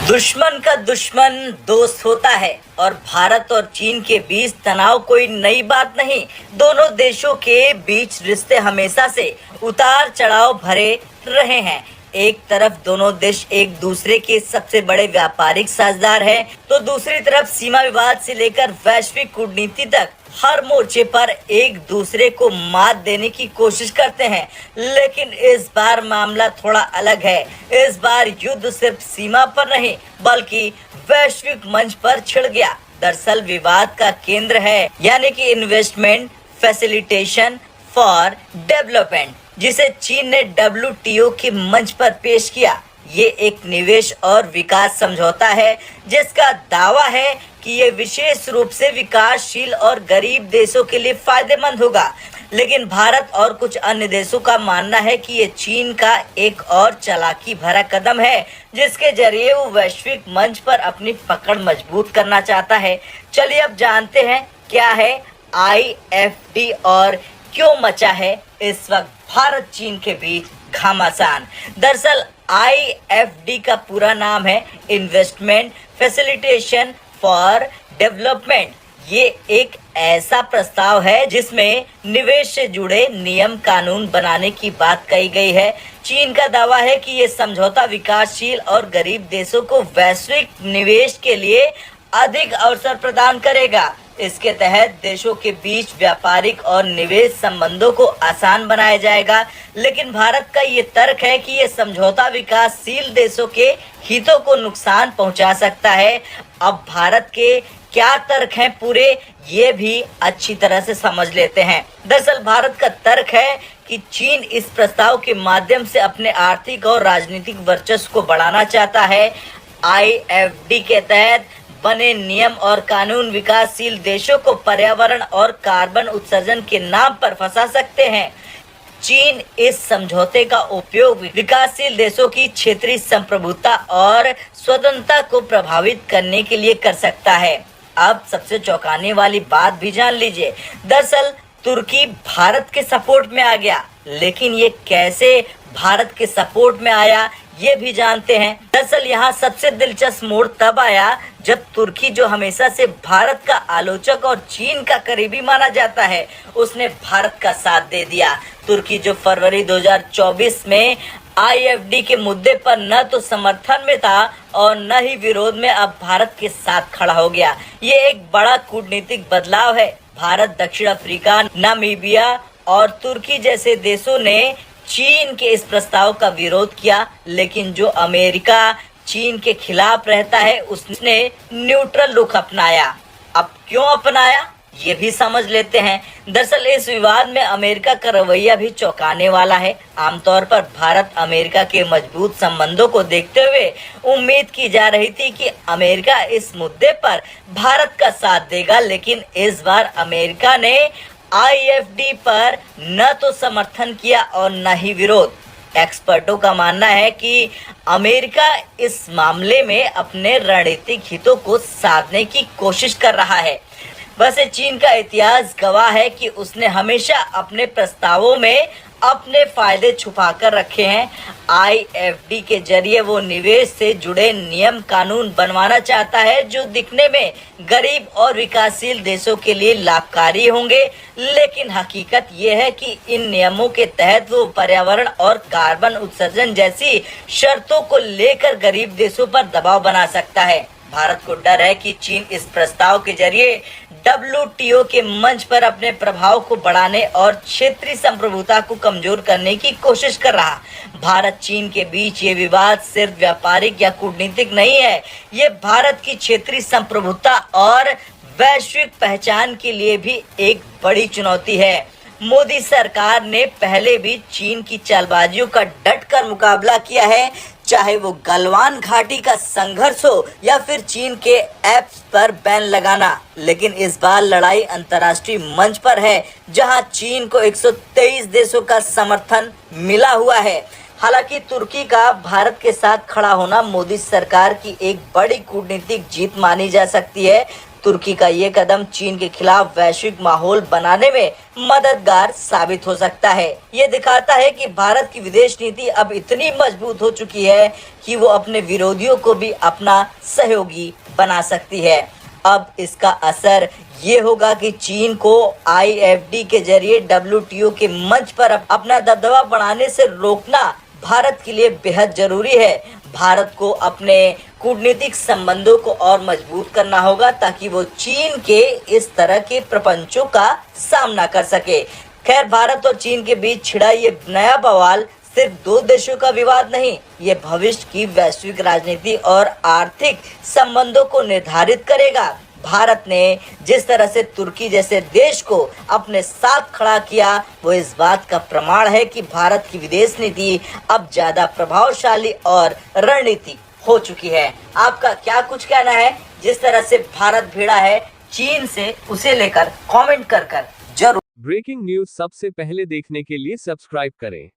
दुश्मन का दुश्मन दोस्त होता है और भारत और चीन के बीच तनाव कोई नई बात नहीं। दोनों देशों के बीच रिश्ते हमेशा से उतार चढ़ाव भरे रहे हैं। एक तरफ दोनों देश एक दूसरे के सबसे बड़े व्यापारिक साझेदार हैं, तो दूसरी तरफ सीमा विवाद से लेकर वैश्विक कूटनीति तक हर मोर्चे पर एक दूसरे को मात देने की कोशिश करते हैं। लेकिन इस बार मामला थोड़ा अलग है। इस बार युद्ध सिर्फ सीमा पर नहीं बल्कि वैश्विक मंच पर छिड़ गया। दरअसल विवाद का केंद्र है यानी कि इन्वेस्टमेंट फैसिलिटेशन फॉर डेवलपमेंट, जिसे चीन ने WTO के मंच पर पेश किया। ये एक निवेश और विकास समझौता है जिसका दावा है कि ये विशेष रूप से विकासशील और गरीब देशों के लिए फायदेमंद होगा। लेकिन भारत और कुछ अन्य देशों का मानना है कि ये चीन का एक और चालाकी भरा कदम है जिसके जरिए वो वैश्विक मंच पर अपनी पकड़ मजबूत करना चाहता है। चलिए अब जानते हैं क्या है IFD और क्यों मचा है इस वक्त भारत चीन के बीच घमासान। दरअसल IFD का पूरा नाम है इन्वेस्टमेंट फैसिलिटेशन फॉर डेवलपमेंट। ये एक ऐसा प्रस्ताव है जिसमें निवेश से जुड़े नियम कानून बनाने की बात कही गई है। चीन का दावा है कि ये समझौता विकासशील और गरीब देशों को वैश्विक निवेश के लिए अधिक अवसर प्रदान करेगा। इसके तहत देशों के बीच व्यापारिक और निवेश संबंधों को आसान बनाया जाएगा। लेकिन भारत का ये तर्क है कि ये समझौता विकासशील देशों के हितों को नुकसान पहुंचा सकता है। अब भारत के क्या तर्क हैं पूरे ये भी अच्छी तरह से समझ लेते हैं। दरअसल भारत का तर्क है कि चीन इस प्रस्ताव के माध्यम से अपने आर्थिक और राजनीतिक वर्चस्व को बढ़ाना चाहता है। IFD के तहत बने नियम और कानून विकासशील देशों को पर्यावरण और कार्बन उत्सर्जन के नाम पर फंसा सकते हैं। चीन इस समझौते का उपयोग विकासशील देशों की क्षेत्रीय संप्रभुता और स्वतंत्रता को प्रभावित करने के लिए कर सकता है। अब सबसे चौंकाने वाली बात भी जान लीजिए। दरअसल तुर्की भारत के सपोर्ट में आ गया, लेकिन ये कैसे भारत के सपोर्ट में आया ये भी जानते हैं। दरअसल यहाँ सबसे दिलचस्प मोड़ तब आया जब तुर्की, जो हमेशा से भारत का आलोचक और चीन का करीबी माना जाता है, उसने भारत का साथ दे दिया। तुर्की जो फरवरी 2024 में IFD के मुद्दे पर न तो समर्थन में था और न ही विरोध में, अब भारत के साथ खड़ा हो गया। ये एक बड़ा कूटनीतिक बदलाव है। भारत, दक्षिण अफ्रीका, नामीबिया और तुर्की जैसे देशों ने चीन के इस प्रस्ताव का विरोध किया, लेकिन जो अमेरिका चीन के खिलाफ रहता है उसने न्यूट्रल रुख अपनाया। अब क्यों अपनाया ये भी समझ लेते हैं। दरअसल इस विवाद में अमेरिका का रवैया भी चौंकाने वाला है। आमतौर पर भारत अमेरिका के मजबूत संबंधों को देखते हुए उम्मीद की जा रही थी कि अमेरिका इस मुद्दे पर भारत का साथ देगा, लेकिन इस बार अमेरिका ने IFD पर न तो समर्थन किया और न ही विरोध। एक्सपर्टों का मानना है कि अमेरिका इस मामले में अपने रणनीतिक हितों को साधने की कोशिश कर रहा है। वैसे चीन का इतिहास गवाह है कि उसने हमेशा अपने प्रस्तावों में अपने फायदे छुपा कर रखे हैं। IFD के जरिए वो निवेश से जुड़े नियम कानून बनवाना चाहता है जो दिखने में गरीब और विकासशील देशों के लिए लाभकारी होंगे, लेकिन हकीकत ये है कि इन नियमों के तहत वो पर्यावरण और कार्बन उत्सर्जन जैसी शर्तों को लेकर गरीब देशों पर दबाव बना सकता है। भारत को डर है कि चीन इस प्रस्ताव के जरिए WTO के मंच पर अपने प्रभाव को बढ़ाने और क्षेत्रीय संप्रभुता को कमजोर करने की कोशिश कर रहा। भारत चीन के बीच ये विवाद सिर्फ व्यापारिक या कूटनीतिक नहीं है, ये भारत की क्षेत्रीय संप्रभुता और वैश्विक पहचान के लिए भी एक बड़ी चुनौती है। मोदी सरकार ने पहले भी चीन की चालबाजियों का डटकर मुकाबला किया है, चाहे वो गलवान घाटी का संघर्ष हो या फिर चीन के ऐप्स पर बैन लगाना। लेकिन इस बार लड़ाई अंतर्राष्ट्रीय मंच पर है, जहां चीन को 123 देशों का समर्थन मिला हुआ है। हालांकि तुर्की का भारत के साथ खड़ा होना मोदी सरकार की एक बड़ी कूटनीतिक जीत मानी जा सकती है। तुर्की का ये कदम चीन के खिलाफ वैश्विक माहौल बनाने में मददगार साबित हो सकता है। ये दिखाता है कि भारत की विदेश नीति अब इतनी मजबूत हो चुकी है कि वो अपने विरोधियों को भी अपना सहयोगी बना सकती है। अब इसका असर ये होगा कि चीन को IFD के जरिए WTO के मंच पर अपना दबदबा बढ़ाने से रोकना भारत के लिए बेहद जरूरी है। भारत को अपने कूटनीतिक संबंधों को और मजबूत करना होगा ताकि वो चीन के इस तरह के प्रपंचों का सामना कर सके। खैर, भारत और चीन के बीच छिड़ा ये नया बवाल सिर्फ दो देशों का विवाद नहीं, ये भविष्य की वैश्विक राजनीति और आर्थिक संबंधों को निर्धारित करेगा। भारत ने जिस तरह से तुर्की जैसे देश को अपने साथ खड़ा किया, वो इस बात का प्रमाण है कि भारत की विदेश नीति अब ज्यादा प्रभावशाली और रणनीतिक हो चुकी है। आपका क्या कुछ कहना है? जिस तरह से भारत भिड़ा है चीन से, उसे लेकर कमेंट कर जरूर। ब्रेकिंग न्यूज सबसे पहले देखने के लिए सब्सक्राइब करें।